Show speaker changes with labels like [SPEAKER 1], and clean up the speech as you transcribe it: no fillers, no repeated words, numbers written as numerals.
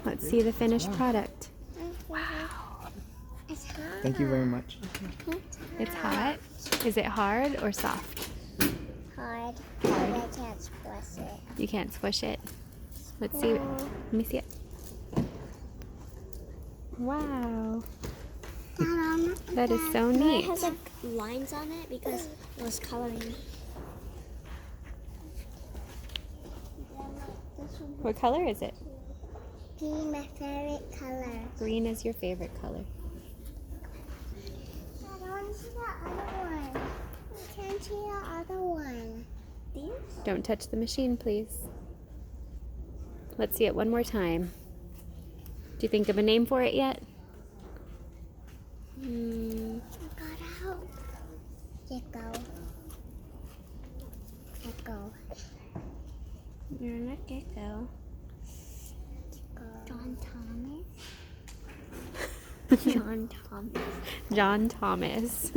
[SPEAKER 1] Let's see the finished product.
[SPEAKER 2] Wow. It's hot.
[SPEAKER 3] Thank you very much.
[SPEAKER 1] It's hot. Is it hard or soft?
[SPEAKER 2] Hard. But I can't squish it.
[SPEAKER 1] You can't squish it. Let's see. Let me see it. Wow. That is so neat.
[SPEAKER 2] It has like lines on it because it was coloring.
[SPEAKER 1] What color is it?
[SPEAKER 2] Green, my favorite color.
[SPEAKER 1] Green is your favorite color.
[SPEAKER 2] I don't see the other one. I can't see the other one. These?
[SPEAKER 1] Don't touch the machine, please. Let's see it one more time. Do you think of a name for it yet?
[SPEAKER 2] I gotta help. Gecko. Gecko.
[SPEAKER 1] You're not gecko.
[SPEAKER 2] John Thomas. John Thomas.
[SPEAKER 1] John Thomas.